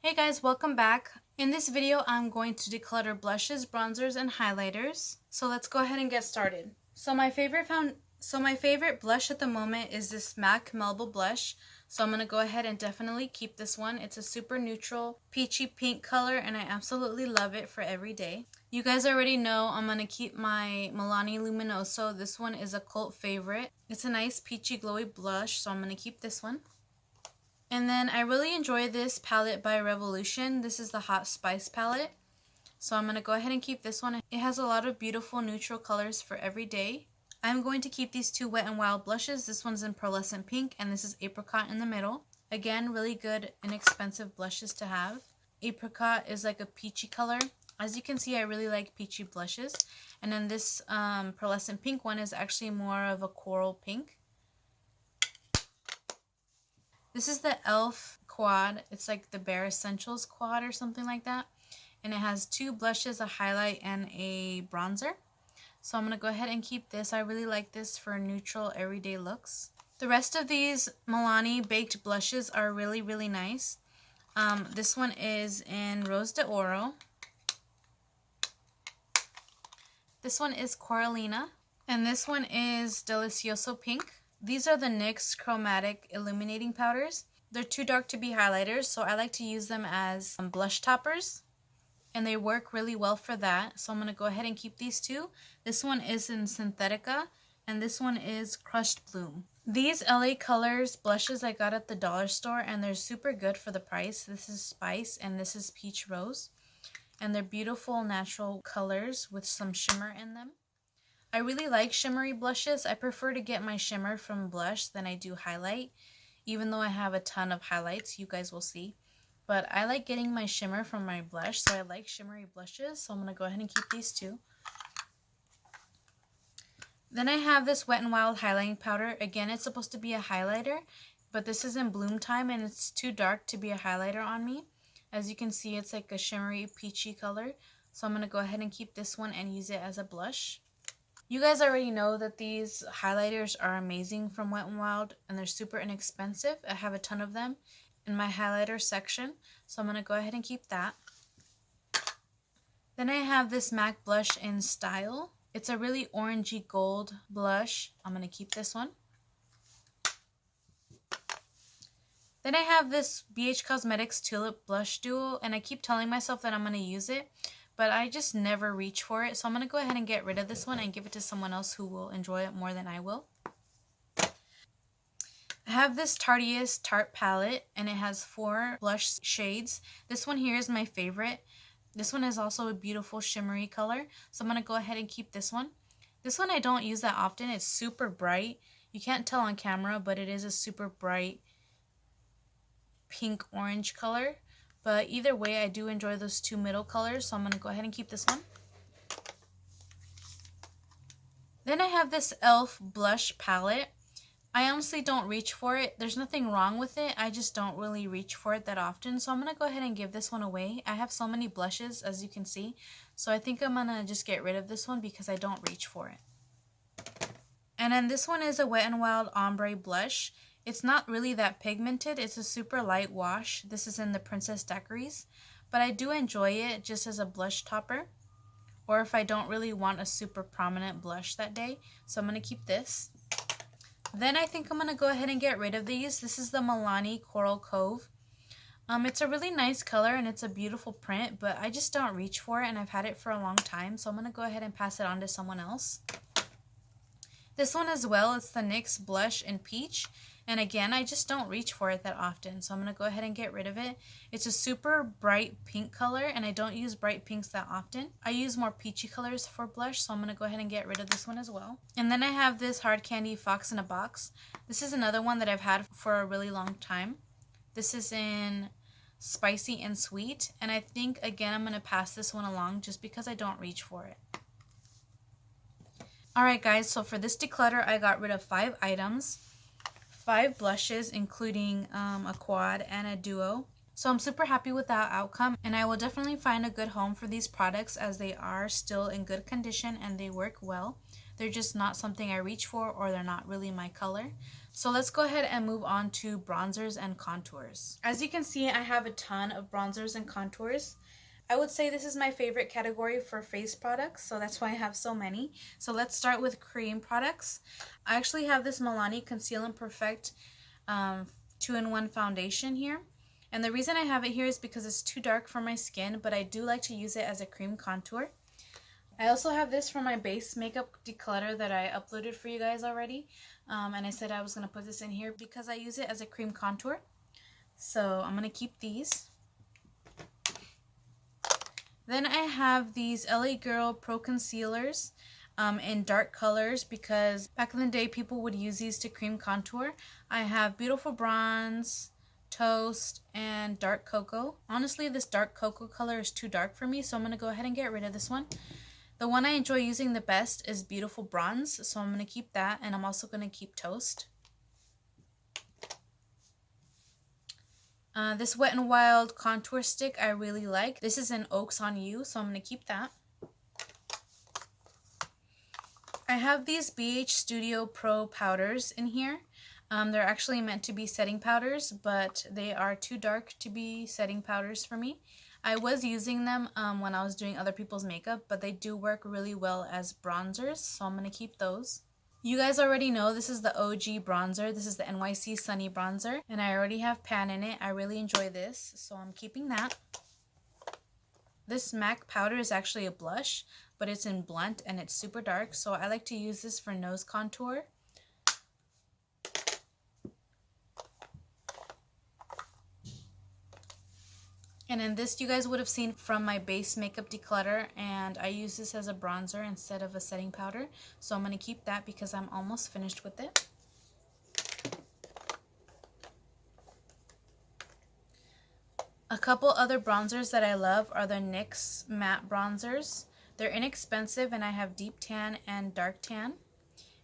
Hey guys, welcome back. In this video, I'm going to declutter blushes, bronzers, and highlighters. So let's go ahead and get started. So my favorite blush at the moment is this MAC Melba blush. So I'm going to go ahead and definitely keep this one. It's a super neutral peachy pink color and I absolutely love it for every day. You guys already know I'm going to keep my Milani Luminoso. This one is a cult favorite. It's a nice peachy glowy blush, so I'm going to keep this one. And then I really enjoy this palette by Revolution. This is the Hot Spice palette. So I'm going to go ahead and keep this one. It has a lot of beautiful neutral colors for every day. I'm going to keep these two Wet n Wild blushes. This one's in pearlescent pink and this is apricot in the middle. Again, really good, inexpensive blushes to have. Apricot is like a peachy color. As you can see, I really like peachy blushes. And then this pearlescent pink one is actually more of a coral pink. This is the e.l.f. quad. It's like the Bare Essentials quad or something like that. And it has two blushes, a highlight, and a bronzer. So I'm going to go ahead and keep this. I really like this for neutral everyday looks. The rest of these Milani baked blushes are really, really nice. This one is in Rose de Oro. This one is Coralina. And this one is Delicioso Pink. These are the NYX Chromatic Illuminating Powders. They're too dark to be highlighters, so I like to use them as blush toppers. And they work really well for that. So I'm going to go ahead and keep these two. This one is in Synthetica, and this one is Crushed Bloom. These LA Colors blushes I got at the dollar store, and they're super good for the price. This is Spice, and this is Peach Rose. And they're beautiful natural colors with some shimmer in them. I really like shimmery blushes. I prefer to get my shimmer from blush than I do highlight, even though I have a ton of highlights, you guys will see. But I like getting my shimmer from my blush, so I like shimmery blushes, so I'm going to go ahead and keep these two. Then I have this Wet n Wild highlighting powder. Again, it's supposed to be a highlighter, but this is in Bloom Time and it's too dark to be a highlighter on me. As you can see, it's like a shimmery peachy color, so I'm going to go ahead and keep this one and use it as a blush. You guys already know that these highlighters are amazing from Wet n Wild and they're super inexpensive. I have a ton of them in my highlighter section, so I'm going to go ahead and keep that. Then I have this MAC blush in Style. It's a really orangey gold blush. I'm going to keep this one. Then I have this BH Cosmetics Tulip Blush Duo, and I keep telling myself that I'm going to use it, but I just never reach for it. So I'm going to go ahead and get rid of this one and give it to someone else who will enjoy it more than I will. I have this Tarteist Tarte palette and it has 4 blush shades. This one here is my favorite. This one is also a beautiful shimmery color. So I'm going to go ahead and keep this one. This one I don't use that often. It's super bright. You can't tell on camera, but it is a super bright pink orange color. But either way, I do enjoy those two middle colors, so I'm going to go ahead and keep this one. Then I have this e.l.f. blush palette. I honestly don't reach for it. There's nothing wrong with it. I just don't really reach for it that often. So I'm going to go ahead and give this one away. I have so many blushes, as you can see. So I think I'm going to just get rid of this one because I don't reach for it. And then this one is a Wet n Wild Ombre blush. It's not really that pigmented. It's a super light wash. This is in the Princess Daiquiris. But I do enjoy it just as a blush topper. Or if I don't really want a super prominent blush that day. So I'm going to keep this. Then I think I'm going to go ahead and get rid of these. This is the Milani Coral Cove. It's a really nice color and it's a beautiful print. But I just don't reach for it and I've had it for a long time. So I'm going to go ahead and pass it on to someone else. This one as well, it's the NYX Blush in Peach. And again, I just don't reach for it that often, so I'm going to go ahead and get rid of it. It's a super bright pink color, and I don't use bright pinks that often. I use more peachy colors for blush, so I'm going to go ahead and get rid of this one as well. And then I have this Hard Candy Fox in a Box. This is another one that I've had for a really long time. This is in Spicy and Sweet, and I think, again, I'm going to pass this one along just because I don't reach for it. Alright guys, so for this declutter, I got rid of 5 items. 5 blushes, including a quad and a duo. So I'm super happy with that outcome, and I will definitely find a good home for these products as they are still in good condition and they work well. They're just not something I reach for, or they're not really my color. So let's go ahead and move on to bronzers and contours. As you can see, I have a ton of bronzers and contours. I would say this is my favorite category for face products, so that's why I have so many. So let's start with cream products. I actually have this Milani Conceal and Perfect 2-in-1 foundation here. And the reason I have it here is because it's too dark for my skin, but I do like to use it as a cream contour. I also have this for my base makeup declutter that I uploaded for you guys already. And I said I was going to put this in here because I use it as a cream contour. So I'm going to keep these. Then I have these LA Girl Pro Concealers in dark colors because back in the day people would use these to cream contour. I have Beautiful Bronze, Toast, and Dark Cocoa. Honestly, this dark cocoa color is too dark for me, so I'm going to go ahead and get rid of this one. The one I enjoy using the best is Beautiful Bronze, so I'm going to keep that, and I'm also going to keep Toast. This Wet n Wild contour stick I really like. This is in Oaks on You, so I'm going to keep that. I have these BH Studio Pro powders in here. They're actually meant to be setting powders, but they are too dark to be setting powders for me. I was using them when I was doing other people's makeup, but they do work really well as bronzers, so I'm going to keep those. You guys already know this is the OG bronzer. This is the NYC Sunny Bronzer, and I already have pan in it. I really enjoy this, so I'm keeping that. This MAC powder is actually a blush, but it's in Blunt and it's super dark, so I like to use this for nose contour. And then this you guys would have seen from my base makeup declutter, and I use this as a bronzer instead of a setting powder. So I'm going to keep that because I'm almost finished with it. A couple other bronzers that I love are the NYX matte bronzers. They're inexpensive and I have deep tan and dark tan.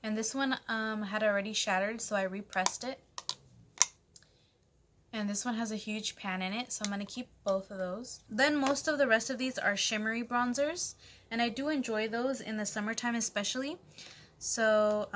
And this one had already shattered, so I repressed it. And this one has a huge pan in it, so I'm going to keep both of those. Then most of the rest of these are shimmery bronzers, and I do enjoy those in the summertime especially. So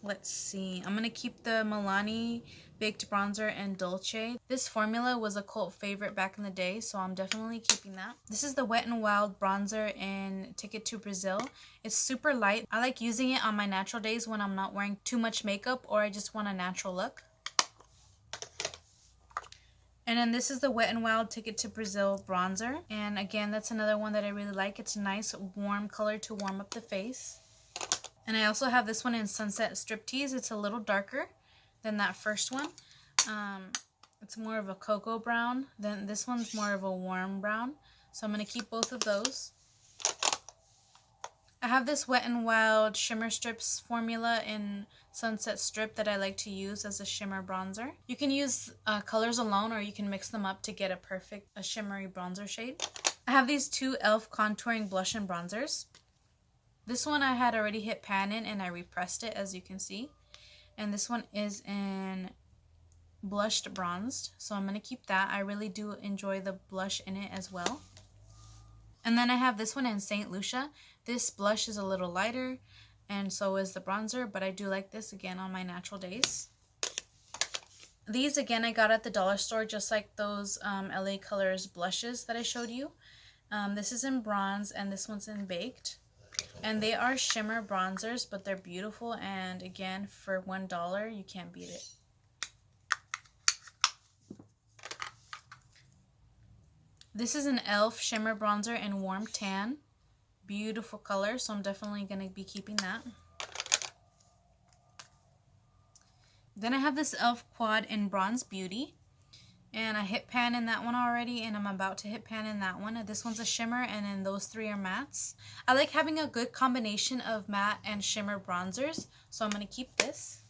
let's see. I'm going to keep the Milani Baked Bronzer in Dolce. This formula was a cult favorite back in the day, so I'm definitely keeping that. This is the Wet n Wild Bronzer in Ticket to Brazil. It's super light. I like using it on my natural days when I'm not wearing too much makeup or I just want a natural look. And then this is the Wet n Wild Ticket to Brazil bronzer. And again, that's another one that I really like. It's a nice warm color to warm up the face. And I also have this one in Sunset Striptease. It's a little darker than that first one. It's more of a cocoa brown. Then this one's more of a warm brown. So I'm going to keep both of those. I have this Wet n Wild Shimmer Strips formula in Sunset Strip that I like to use as a shimmer bronzer. You can use colors alone, or you can mix them up to get a shimmery bronzer shade. I have these two e.l.f. contouring blush and bronzers. This one I had already hit pan in and I repressed it, as you can see. And this one is in Blushed Bronzed, so I'm going to keep that. I really do enjoy the blush in it as well. And then I have this one in St. Lucia. This blush is a little lighter, and so is the bronzer, but I do like this again on my natural days. These again I got at the dollar store, just like those LA Colors blushes that I showed you. This is in bronze and this one's in baked. And they are shimmer bronzers, but they're beautiful, and again, for $1 you can't beat it. This is an e.l.f. shimmer bronzer in Warm Tan. Beautiful color, so I'm definitely going to be keeping that. Then I have this e.l.f. quad in Bronze Beauty. And I hit pan in that one already, and I'm about to hit pan in that one. This one's a shimmer, and then those three are mattes. I like having a good combination of matte and shimmer bronzers, so I'm going to keep this.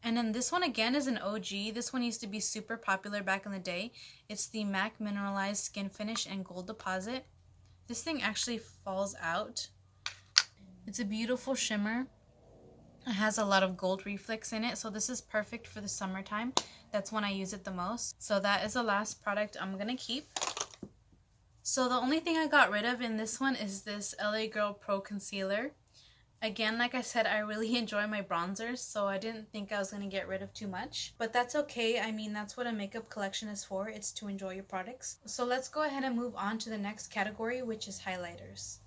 And then this one again is an OG. This one used to be super popular back in the day. It's the MAC Mineralized Skin Finish and Gold Deposit. This thing actually falls out. It's a beautiful shimmer. It has a lot of gold reflex in it, so this is perfect for the summertime. That's when I use it the most. So that is the last product I'm going to keep. So the only thing I got rid of in this one is this LA Girl Pro Concealer. Again, like I said, I really enjoy my bronzers, so I didn't think I was going to get rid of too much. But that's okay. I mean, that's what a makeup collection is for. It's to enjoy your products. So let's go ahead and move on to the next category, which is highlighters.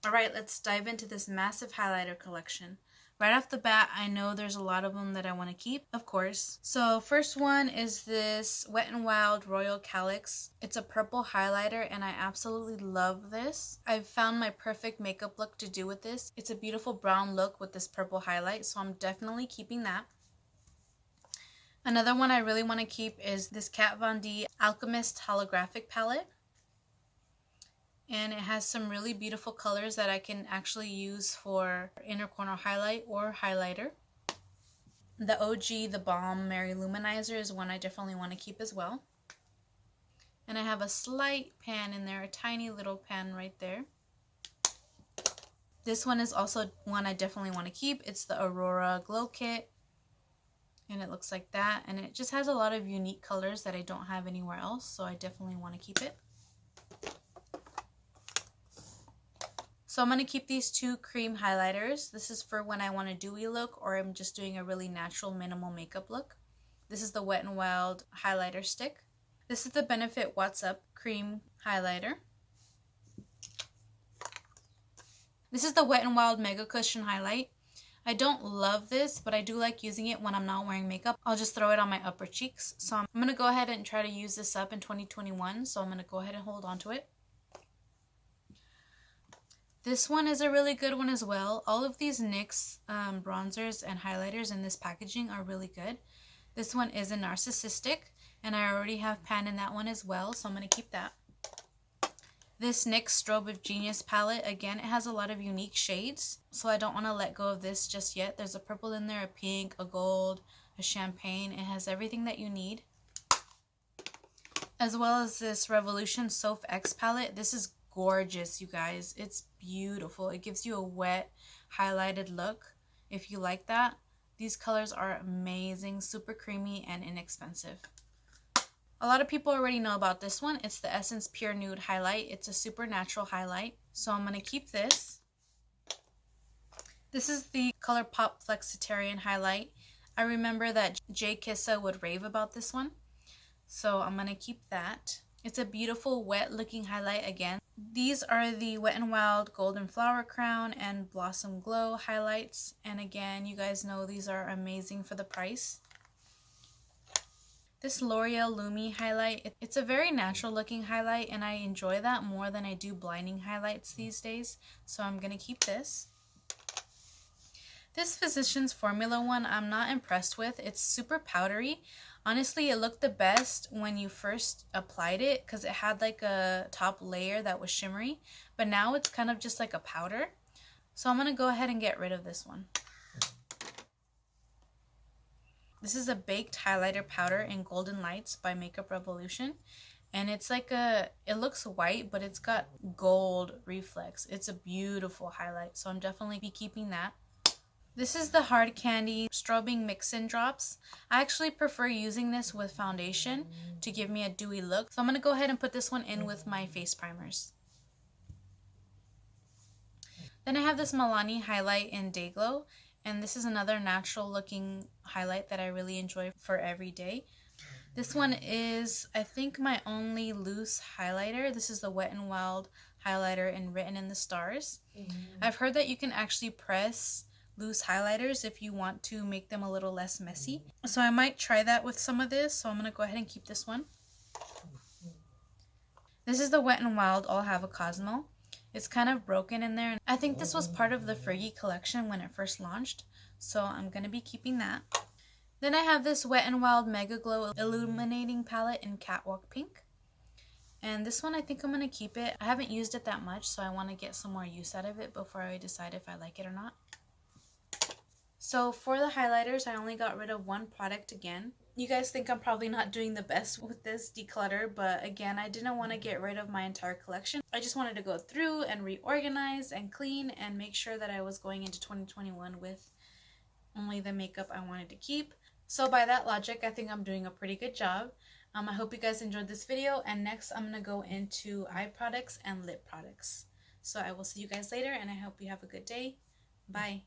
Alright, let's dive into this massive highlighter collection. Right off the bat, I know there's a lot of them that I want to keep, of course. So first one is this Wet n Wild Royal Calyx. It's a purple highlighter and I absolutely love this. I've found my perfect makeup look to do with this. It's a beautiful brown look with this purple highlight, so I'm definitely keeping that. Another one I really want to keep is this Kat Von D Alchemist Holographic Palette. And it has some really beautiful colors that I can actually use for inner corner highlight or highlighter. The OG, the Balm Mary Luminizer is one I definitely want to keep as well. And I have a slight pan in there, a tiny little pan right there. This one is also one I definitely want to keep. It's the Aurora Glow Kit. And it looks like that. And it just has a lot of unique colors that I don't have anywhere else, so I definitely want to keep it. So I'm going to keep these two cream highlighters. This is for when I want a dewy look or I'm just doing a really natural minimal makeup look. This is the Wet n Wild highlighter stick. This is the Benefit What's Up cream highlighter. This is the Wet n Wild Mega Cushion highlight. I don't love this, but I do like using it when I'm not wearing makeup. I'll just throw it on my upper cheeks. So I'm going to go ahead and try to use this up in 2021. So I'm going to go ahead and hold on to it. This one is a really good one as well. All of these NYX bronzers and highlighters in this packaging are really good. This one is a Narcissistic, and I already have pan in that one as well, so I'm going to keep that. This NYX Strobe of Genius palette, again, it has a lot of unique shades, so I don't want to let go of this just yet. There's a purple in there, a pink, a gold, a champagne. It has everything that you need. As well as this Revolution Soph X palette. This is gorgeous, you guys. It's beautiful. It gives you a wet highlighted look if you like that. These colors are amazing, super creamy and inexpensive. A lot of people already know about this one. It's the Essence Pure Nude highlight. It's a super natural highlight, so I'm going to keep this. This is the ColourPop Flexitarian highlight. I remember that Jay Kissa would rave about this one, so I'm going to keep that. It's a beautiful wet looking highlight again. These are the Wet n Wild Golden Flower Crown and Blossom Glow highlights. And again, you guys know these are amazing for the price. This L'Oreal Lumi highlight, it's a very natural looking highlight and I enjoy that more than I do blinding highlights these days. So I'm going to keep this. This Physicians Formula one I'm not impressed with. It's super powdery. Honestly, it looked the best when you first applied it because it had like a top layer that was shimmery, but now it's kind of just like a powder. So I'm going to go ahead and get rid of this one. This is a baked highlighter powder in Golden Lights by Makeup Revolution. And it's like it looks white, but it's got gold reflex. It's a beautiful highlight, so I'm definitely be keeping that. This is the Hard Candy Strobing Mix-In Drops. I actually prefer using this with foundation to give me a dewy look. So I'm going to go ahead and put this one in with my face primers. Then I have this Milani highlight in Day Glow. And this is another natural looking highlight that I really enjoy for every day. This one is, I think, my only loose highlighter. This is the Wet n Wild highlighter in Written in the Stars. I've heard that you can actually press loose highlighters if you want to make them a little less messy. So I might try that with some of this. So I'm going to go ahead and keep this one. This is the Wet n Wild All Have a Cosmo. It's kind of broken in there. I think this was part of the Fergie collection when it first launched. So I'm going to be keeping that. Then I have this Wet n Wild Mega Glow Illuminating Palette in Catwalk Pink. And this one I think I'm going to keep it. I haven't used it that much, so I want to get some more use out of it before I decide if I like it or not. So for the highlighters, I only got rid of one product again. You guys think I'm probably not doing the best with this declutter, but again, I didn't want to get rid of my entire collection. I just wanted to go through and reorganize and clean and make sure that I was going into 2021 with only the makeup I wanted to keep. So by that logic, I think I'm doing a pretty good job. I hope you guys enjoyed this video, and next I'm going to go into eye products and lip products. So I will see you guys later, and I hope you have a good day. Bye.